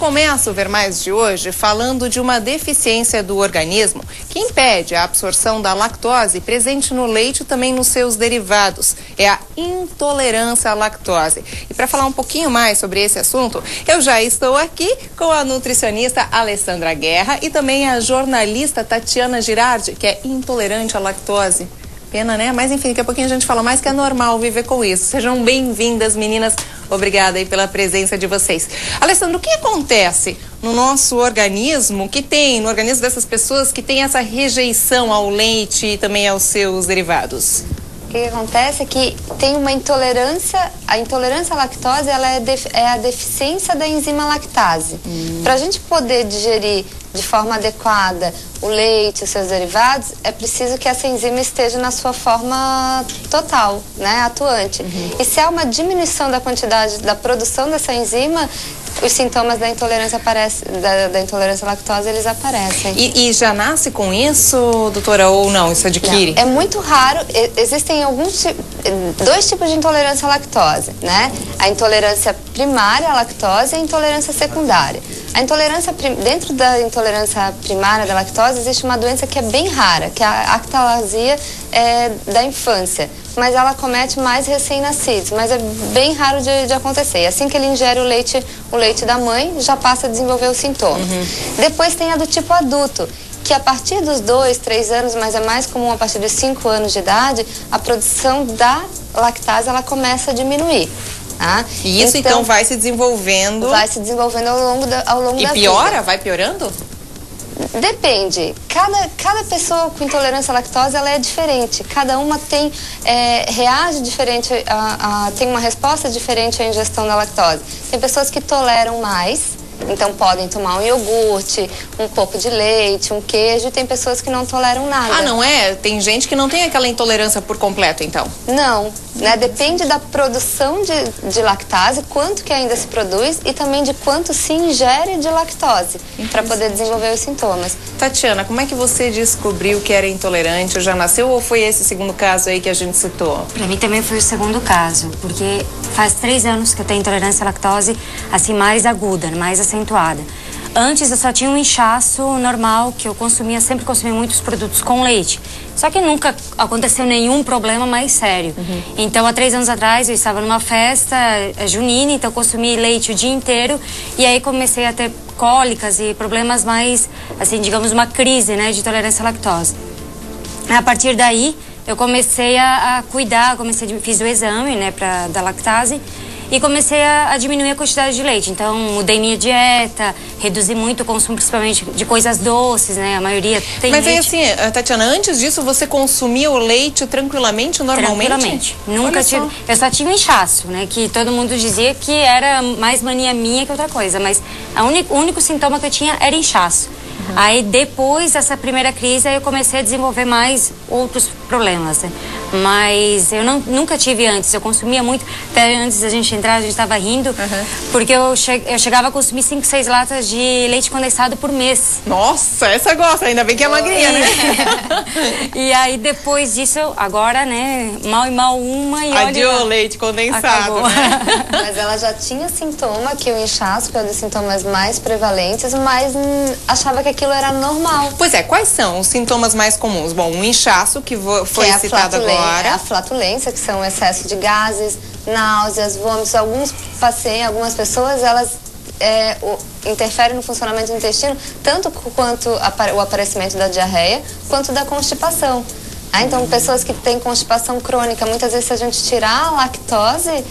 começo o Ver Mais de hoje falando de uma deficiência do organismo que impede a absorção da lactose presente no leite e também nos seus derivados. É a intolerância à lactose. E para falar um pouquinho mais sobre esse assunto, eu já estou aqui com a nutricionista Alessandra Guerra e também a jornalista Tatiana Girardi, que é intolerante à lactose. Pena, né? Mas enfim, daqui a pouquinho a gente fala mais, que é normal viver com isso. Sejam bem-vindas, meninas. Obrigada aí pela presença de vocês. Alessandra, o que acontece no nosso organismo, no organismo dessas pessoas que tem essa rejeição ao leite e também aos seus derivados? O que acontece é que tem uma intolerância, a intolerância à lactose, ela é a deficiência da enzima lactase. Para a gente poder digerir de forma adequada o leite, os seus derivados, é preciso que essa enzima esteja na sua forma total, né, atuante. E se há uma diminuição da quantidade da produção dessa enzima, os sintomas da intolerância da intolerância à lactose, eles aparecem. E já nasce com isso, doutora, ou não? Isso adquire? Não, é muito raro. Existem dois tipos de intolerância à lactose, né? A intolerância primária à lactose e a intolerância secundária. Dentro da intolerância primária da lactose, existe uma doença que é bem rara, que é a actalasia da infância. Mas ela acomete mais recém-nascidos, mas é bem raro de acontecer. E assim que ele ingere o leite da mãe, já passa a desenvolver os sintomas. Depois tem a do tipo adulto, que a partir dos 2, 3 anos, mas é mais comum a partir dos 5 anos de idade, a produção da lactase ela começa a diminuir. Tá? E isso então vai se desenvolvendo? Vai se desenvolvendo ao longo da vida. E piora? Vai piorando? Depende. Cada pessoa com intolerância à lactose, ela é diferente. Cada uma reage diferente, tem uma resposta diferente à ingestão da lactose. Tem pessoas que toleram mais, então podem tomar um iogurte, um pouco de leite, um queijo, e tem pessoas que não toleram nada. Ah, não é? Tem gente que não tem aquela intolerância por completo, então? Não, né? Depende da produção de lactase, quanto que ainda se produz e também de quanto se ingere de lactose para poder desenvolver os sintomas. Tatiana, como é que você descobriu que era intolerante? Já nasceu ou foi esse segundo caso aí que a gente citou? Para mim também foi o segundo caso, porque faz 3 anos que eu tenho intolerância à lactose, assim, mais aguda, mais acentuada. Antes eu só tinha um inchaço normal, que eu sempre consumi muitos produtos com leite. Só que nunca aconteceu nenhum problema mais sério. Então, há 3 anos atrás, eu estava numa festa junina, então consumi leite o dia inteiro. E aí comecei a ter cólicas e problemas mais, assim, digamos, uma crise, né, de intolerância à lactose. A partir daí, eu comecei a cuidar, fiz o exame, né, da lactase. E comecei a diminuir a quantidade de leite. Então, mudei minha dieta, reduzi muito o consumo, principalmente de coisas doces, né? A maioria tem leite. Mas aí, assim, Tatiana, antes disso, você consumia o leite tranquilamente, normalmente? Tranquilamente. Nunca tive. Eu só tinha um inchaço, né? Que todo mundo dizia que era mais mania minha que outra coisa. Mas o único sintoma que eu tinha era inchaço. Aí, depois dessa primeira crise, eu comecei a desenvolver mais outros problemas, né? Mas eu nunca tive antes, eu consumia muito. Até antes da gente entrar, a gente estava rindo, porque eu chegava a consumir 5, 6 latas de leite condensado por mês. Nossa, essa gosta, ainda bem que é magrinha, né? E aí, depois disso, agora, né, mal e mal uma e adiou olha... o leite condensado, né? Mas ela já tinha sintoma, que o inchaço, que é um dos sintomas mais prevalentes, mas achava que aquilo era normal. Pois é, quais são os sintomas mais comuns? Bom, um inchaço, que foi citado agora. A flatulência, que são o excesso de gases, náuseas, vômitos. Algumas pessoas, elas interferem no funcionamento do intestino, tanto quanto o aparecimento da diarreia, quanto da constipação. Então, pessoas que têm constipação crônica, muitas vezes, se a gente tirar a lactose,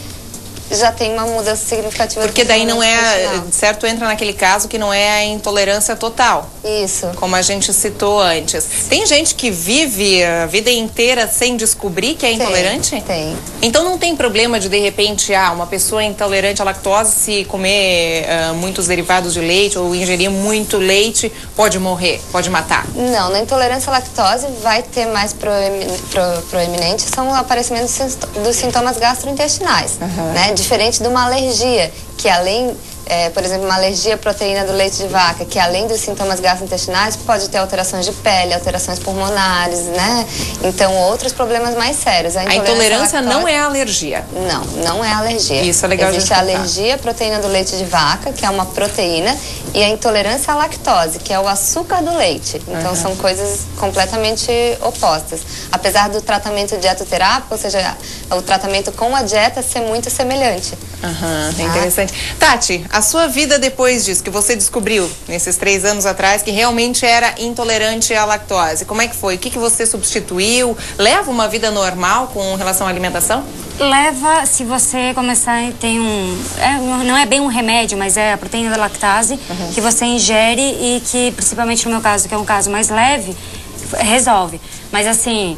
já tem uma mudança significativa. Porque daí não é, certo, entra naquele caso que não é a intolerância total. Isso. Como a gente citou antes. Tem gente que vive a vida inteira sem descobrir que é intolerante? Tem. Então não tem problema de repente, uma pessoa intolerante à lactose, se comer muitos derivados de leite ou ingerir muito leite, pode morrer, pode matar? Não, na intolerância à lactose vai ter mais proeminente são o aparecimento dos sintomas gastrointestinais, né? Diferente de uma alergia, que além por exemplo, uma alergia à proteína do leite de vaca, que além dos sintomas gastrointestinais, pode ter alterações de pele, alterações pulmonares, né? Então, outros problemas mais sérios. A intolerância não é alergia? Não é alergia. Isso é legal. Existe a alergia à proteína do leite de vaca, que é uma proteína, e a intolerância à lactose, que é o açúcar do leite. Então, são coisas completamente opostas. Apesar do tratamento dietoterápico, ou seja, o tratamento com a dieta ser muito semelhante. É interessante. Tati, a sua vida depois disso, que você descobriu nesses 3 anos atrás que realmente era intolerante à lactose, como é que foi? O que você substituiu? Leva uma vida normal com relação à alimentação? Leva, se você começar, tem não é bem um remédio, mas é a proteína da lactase que você ingere e que, principalmente no meu caso, que é um caso mais leve, resolve. Mas assim,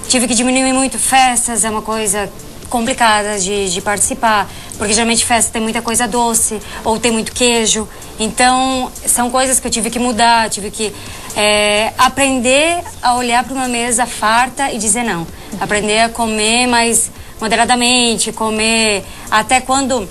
tive que diminuir muito festas, é uma coisa complicada de participar, porque geralmente festa tem muita coisa doce ou tem muito queijo, então são coisas que eu tive que mudar, tive que aprender a olhar para uma mesa farta e dizer não, aprender a comer mais moderadamente, comer até quando,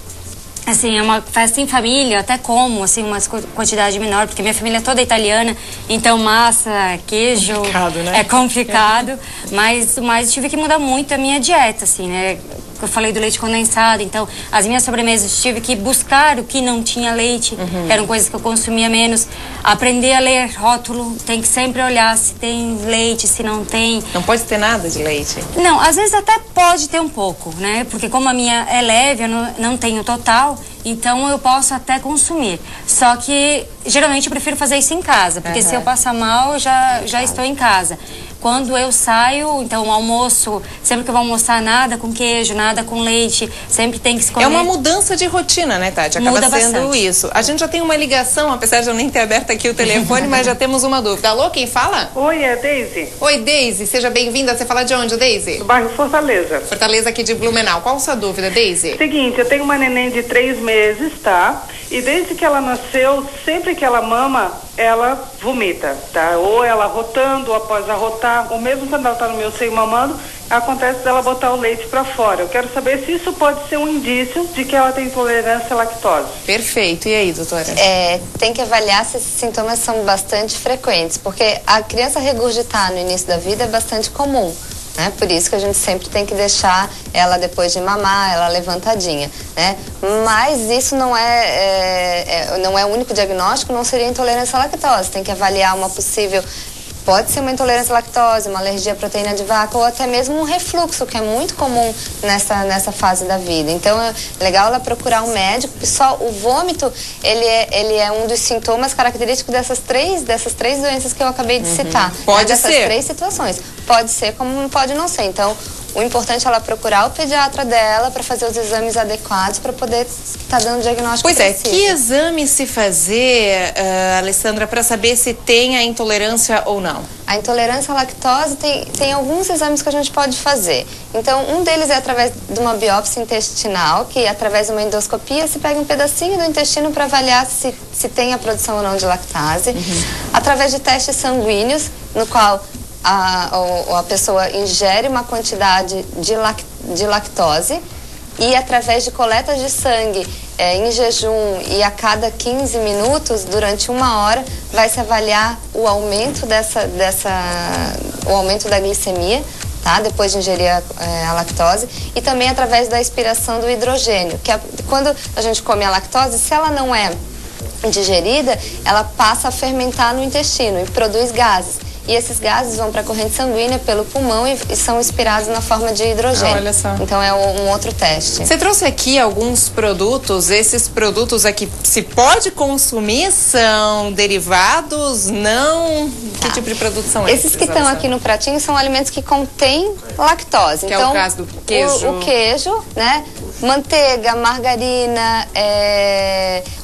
assim, é uma festa em família, até como, assim, uma quantidade menor, porque minha família é toda italiana, então massa, queijo, né? É complicado, mas tive que mudar muito a minha dieta, assim, né? Eu falei do leite condensado, então as minhas sobremesas tive que buscar o que não tinha leite, que eram coisas que eu consumia menos, aprender a ler rótulo, tem que sempre olhar se tem leite, se não tem. Não pode ter nada de leite? Não, às vezes até pode ter um pouco, né? Porque como a minha é leve, eu não tenho total, então eu posso até consumir. Só que geralmente eu prefiro fazer isso em casa, porque se eu passar mal, eu já estou em casa. Quando eu saio, então o almoço, sempre que eu vou almoçar, nada com queijo, nada com leite, sempre tem que se comer. É uma mudança de rotina, né, Tati? Acaba sendo bastante. Isso. A gente já tem uma ligação, apesar de eu nem ter aberto aqui o telefone, mas já temos uma dúvida. Alô, quem fala? Oi, é Deise. Oi, Deise, seja bem-vinda. Você fala de onde, Deise? Do bairro Fortaleza. Fortaleza aqui de Blumenau. Qual a sua dúvida, Deise? Seguinte, eu tenho uma neném de 3 meses, tá? E desde que ela nasceu, sempre que ela mama, ela vomita, tá? Ou ela rotando, ou após arrotar, ou mesmo quando ela tá no meu seio mamando, acontece dela botar o leite para fora. Eu quero saber se isso pode ser um indício de que ela tem intolerância à lactose. Perfeito. E aí, doutora? Tem que avaliar se esses sintomas são bastante frequentes, porque a criança regurgitar no início da vida é bastante comum. Né? Por isso que a gente sempre tem que deixar ela, depois de mamar, ela levantadinha, né? Mas isso não é o único diagnóstico, não seria intolerância à lactose. Tem que avaliar uma possível... Pode ser uma intolerância à lactose, uma alergia à proteína de vaca ou até mesmo um refluxo, que é muito comum nessa fase da vida. Então, é legal ela procurar um médico. Só o vômito, ele é um dos sintomas característicos dessas três doenças que eu acabei de citar. Pode dessas ser. 3 situações. Pode ser como pode não ser. Então, o importante é ela procurar o pediatra dela para fazer os exames adequados para poder estar dando o diagnóstico preciso. Pois é, que exame se fazer, Alessandra, para saber se tem a intolerância ou não? A intolerância à lactose tem alguns exames que a gente pode fazer. Então, um deles é através de uma biópsia intestinal, que através de uma endoscopia se pega um pedacinho do intestino para avaliar se tem a produção ou não de lactase. Através de testes sanguíneos, no qual a pessoa ingere uma quantidade de lactose, e através de coletas de sangue em jejum e a cada 15 minutos, durante 1 hora, vai se avaliar o aumento o aumento da glicemia, tá? Depois de ingerir a lactose, e também através da expiração do hidrogênio, que quando a gente come a lactose, se ela não é digerida, ela passa a fermentar no intestino e produz gases. E esses gases vão para a corrente sanguínea pelo pulmão e são expirados na forma de hidrogênio. Olha só. Então é um outro teste. Você trouxe aqui alguns produtos. Esses produtos aqui, se pode consumir, são derivados? Não? Que tipo de produto são esses? Esses que estão aqui no pratinho são alimentos que contêm lactose. Que então, é o caso do queijo. O queijo, né? Manteiga, margarina,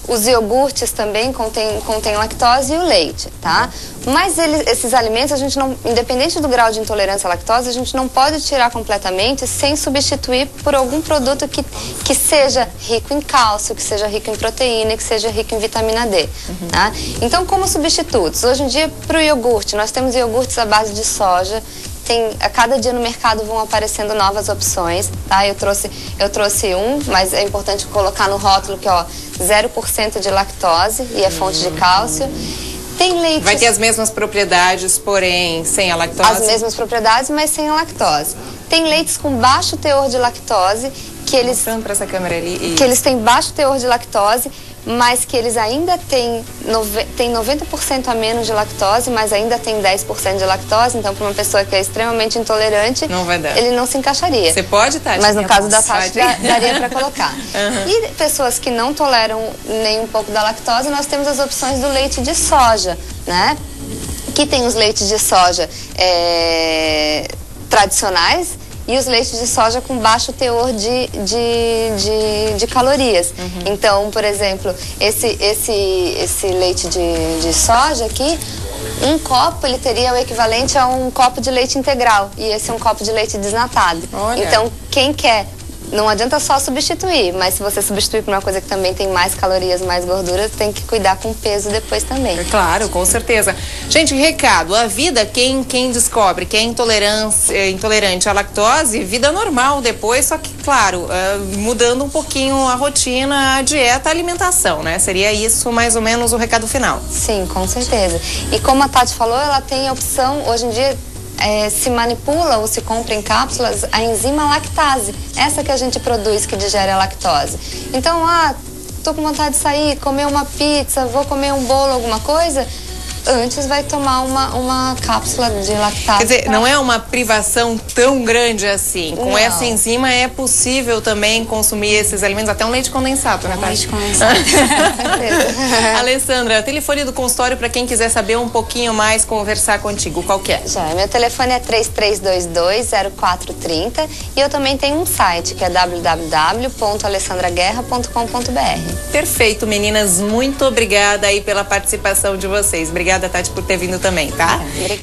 os iogurtes também contêm lactose, e o leite, tá? Mas esses alimentos, a gente não, independente do grau de intolerância à lactose, a gente não pode tirar completamente sem substituir por algum produto que seja rico em cálcio, que seja rico em proteína, que seja rico em vitamina D. Tá? Então, como substitutos? Hoje em dia, para o iogurte, nós temos iogurtes à base de soja, A cada dia no mercado vão aparecendo novas opções, tá? Eu trouxe um, mas é importante colocar no rótulo que, ó, 0% de lactose e é fonte de cálcio. Tem leites... Vai ter as mesmas propriedades, porém sem a lactose? As mesmas propriedades, mas sem a lactose. Tem leites com baixo teor de lactose, que eles... Mostrando para essa câmera ali. Que eles têm baixo teor de lactose, mas que eles ainda têm 90% a menos de lactose, mas ainda tem 10% de lactose. Então, para uma pessoa que é extremamente intolerante, não vai dar. Ele não se encaixaria. Você pode, Tati? Mas no caso da Tati, daria para colocar. Uhum. E pessoas que não toleram nem um pouco da lactose, nós temos as opções do leite de soja, né? Que tem os leites de soja tradicionais, e os leites de soja com baixo teor de calorias. Uhum. Então, por exemplo, esse leite de soja aqui, um copo ele teria o equivalente a um copo de leite integral. E esse é um copo de leite desnatado. Olha. Então, quem quer... Não adianta só substituir, mas se você substituir por uma coisa que também tem mais calorias, mais gorduras, tem que cuidar com o peso depois também. É claro, com certeza. Gente, recado, a vida, quem descobre que é intolerante à lactose, vida normal depois, só que, claro, mudando um pouquinho a rotina, a dieta, a alimentação, né? Seria isso mais ou menos o recado final. Sim, com certeza. E como a Tati falou, ela tem a opção, hoje em dia, se manipula ou se compra em cápsulas a enzima lactase, essa que a gente produz que digere a lactose. Então, tô com vontade de sair, comer uma pizza, vou comer um bolo, alguma coisa, antes vai tomar uma cápsula de lactase. Quer dizer, não é uma privação tão grande assim. Com não. essa enzima é possível também consumir esses alimentos, até um leite condensado, né, Tati? Leite condensado. Alessandra, telefone do consultório para quem quiser saber um pouquinho mais, conversar contigo, qual que é? Meu telefone é 3322-0430 e eu também tenho um site que é www.alessandraguerra.com.br. Perfeito, meninas, muito obrigada aí pela participação de vocês. Obrigada, Tati, por ter vindo também, tá? Obrigada.